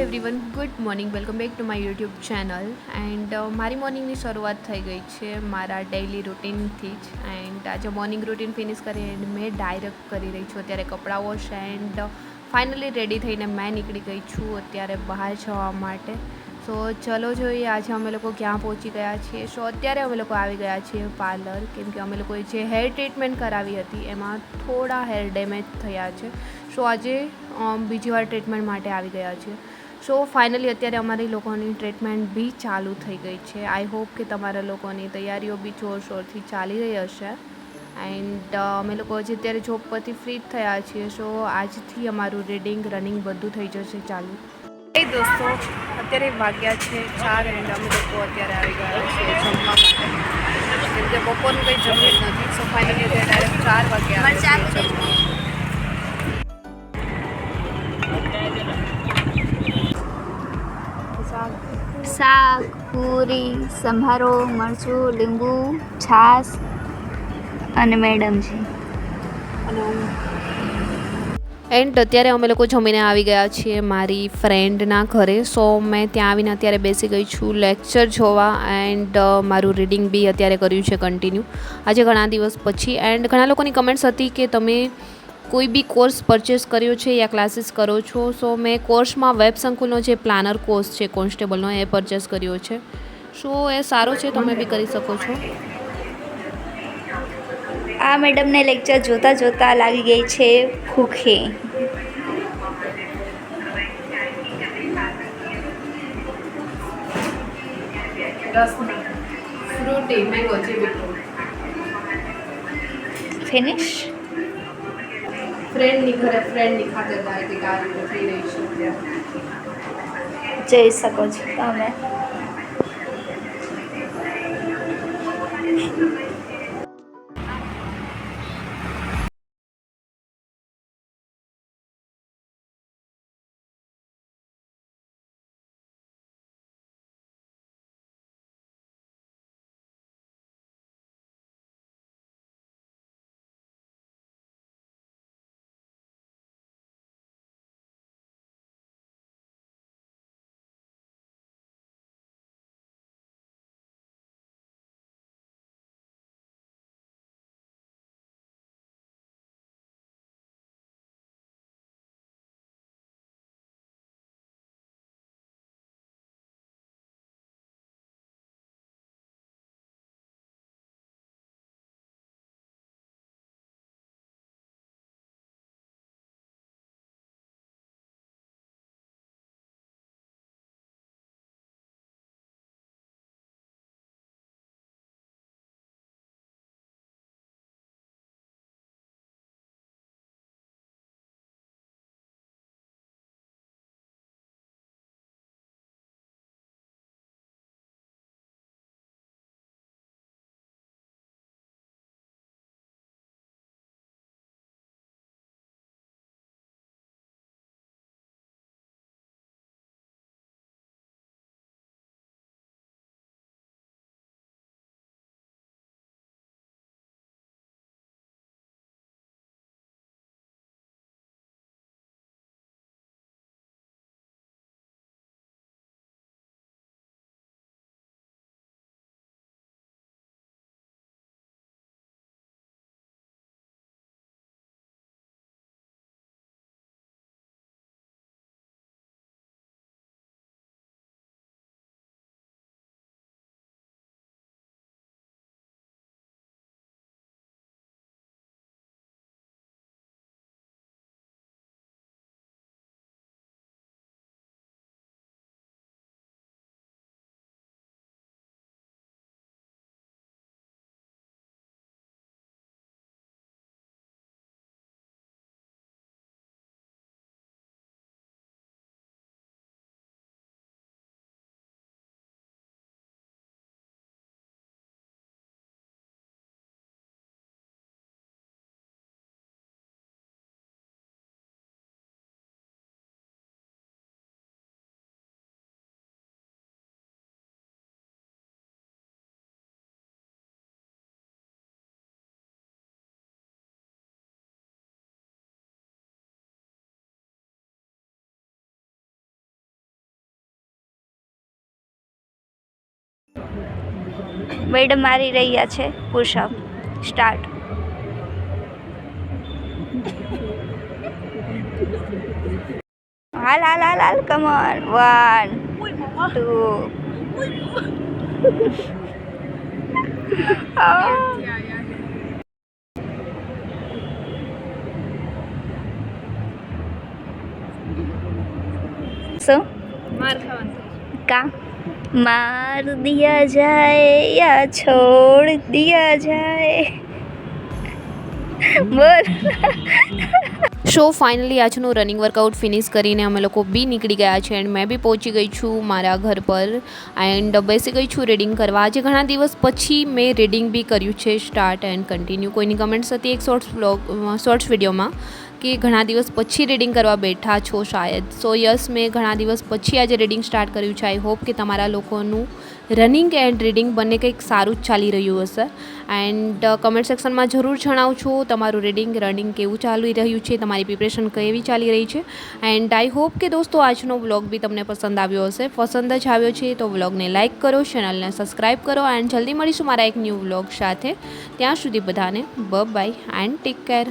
Everyone, good morning. Welcome back to my YouTube channel. And મારી મોર્નિંગની શરૂઆત થઈ ગઈ છે મારા ડેઇલી રૂટીનથી જ. એન્ડ આજે મોર્નિંગ રૂટીન ફિનિશ કરી એન્ડ મેં ડાયરેક્ટ કરી રહી છું અત્યારે કપડાં વોશ. એન્ડ ફાઇનલી રેડી થઈને મેં નીકળી ગઈ છું અત્યારે બહાર જવા માટે. સો ચલો જોઈએ આજે અમે લોકો ક્યાં પહોંચી ગયા છીએ. સો અત્યારે અમે લોકો આવી ગયા છીએ પાર્લર, કેમ કે અમે લોકોએ જે હેર ટ્રીટમેન્ટ કરાવી હતી એમાં થોડા હેર ડેમેજ થયા છે. સો આજે બીજી વાર ટ્રીટમેન્ટ માટે આવી ગયા છે. સો ફાઇનલી અત્યારે અમારી લોકોની ટ્રીટમેન્ટ બી ચાલુ થઈ ગઈ છે. આઈ હોપ કે તમારા લોકોની તૈયારીઓ બી જોરશોરથી ચાલી રહી હશે. એન્ડ અમે લોકો હજી અત્યારે જોબ પરથી ફ્રી જ થયા છીએ. સો આજથી અમારું રીડિંગ રનિંગ બધું થઈ જશે ચાલુ. એ દોસ્તો, અત્યારે વાગ્યા છે 4 એન્ડ અમે લોકો અત્યારે આવી ગયા છીએ જમવા માટે, કેમ કે બપોરનું કંઈ જમ્યું જ નથી. સો ફાઇનલી અત્યારે ડાયરેક્ટ 4 વાગ્યા જમવા. શાક, પૂરી, સંભારો, મરચું, લીંબુ, છાશ અને મેડમજી. એન્ડ અત્યારે અમે લોકો જમીને આવી ગયા છીએ મારી ફ્રેન્ડના ઘરે. સો મેં ત્યાં આવીને અત્યારે બેસી ગઈ છું લેક્ચર જોવા. એન્ડ મારું રીડિંગ બી અત્યારે કર્યું છે કન્ટિન્યુ આજે ઘણા દિવસ પછી. એન્ડ ઘણા લોકોની કમેન્ટ્સ હતી કે તમે કોઈ બી કોર્સ પરચેસ કર્યો છે યા ક્લાસીસ કરો છો. સો મેં કોર્સમાં વેબ સંકુલનો જે પ્લાનર કોર્સ છે કોન્સ્ટેબલનો એ પરચેસ કર્યો છે. સો એ સારો છે, તમે બી કરી શકો છો. આ મેડમને લેક્ચર જોતા જોતા લાગી ગઈ છે ભૂખે. Frooti mango finish. ફ્રેન્ડની ઘરે ફ્રેન્ડની ખાતરદારી આ રીતે થઈ રહી છે. જોઈ શકો છો તમે. મેડમ મારી રહ્યા છે પુશઅપ. સ્ટાર્ટ. હાલ હાલ હાલ હાલ કમોન 1 2 શું માર ખાવાનું का मार दिया जाए या छोड़ दिया जाए. बोल. સો ફાઇનલી આજનું રનિંગ વર્કઆઉટ ફિનિશ કરીને અમે લોકો બી નીકળી ગયા છે એન્ડ મેં બી પહોંચી ગઈ છું મારા ઘર પર એન્ડ બેસી ગઈ છું રીડિંગ કરવા. આજે ઘણા દિવસ પછી મેં રીડિંગ બી કર્યું છે સ્ટાર્ટ એન્ડ કન્ટિન્યુ. કોઈની કમેન્ટ્સ હતી એક શોર્ટ્સ વિડીયોમાં કે ઘણા દિવસ પછી રીડિંગ કરવા બેઠા છો શાયદ. સો યસ, મેં ઘણા દિવસ પછી આજે રીડિંગ સ્ટાર્ટ કર્યું છે. આઈ હોપ કે તમારા લોકોનું રનિંગ એન્ડ રીડિંગ બંને કંઈક સારું જ ચાલી રહ્યું હશે. એન્ડ કમેન્ટ સેક્શનમાં જરૂર જણાવજો તમારું રીડિંગ રનિંગ કેવું ચાલી રહ્યું છે, તમારી પ્રિપરેશન કેવી ચાલી રહી છે. એન્ડ આઈ હોપ કે દોસ્તો આજનો વ્લોગ બી તમને પસંદ આવ્યો હશે. પસંદ જ આવ્યો છે તો વ્લોગને લાઇક કરો, ચેનલને સબસ્ક્રાઈબ કરો એન્ડ જલ્દી મળીશું મારા એક ન્યૂ વ્લોગ સાથે. ત્યાં સુધી બધાને બાય એન્ડ ટેક કેર.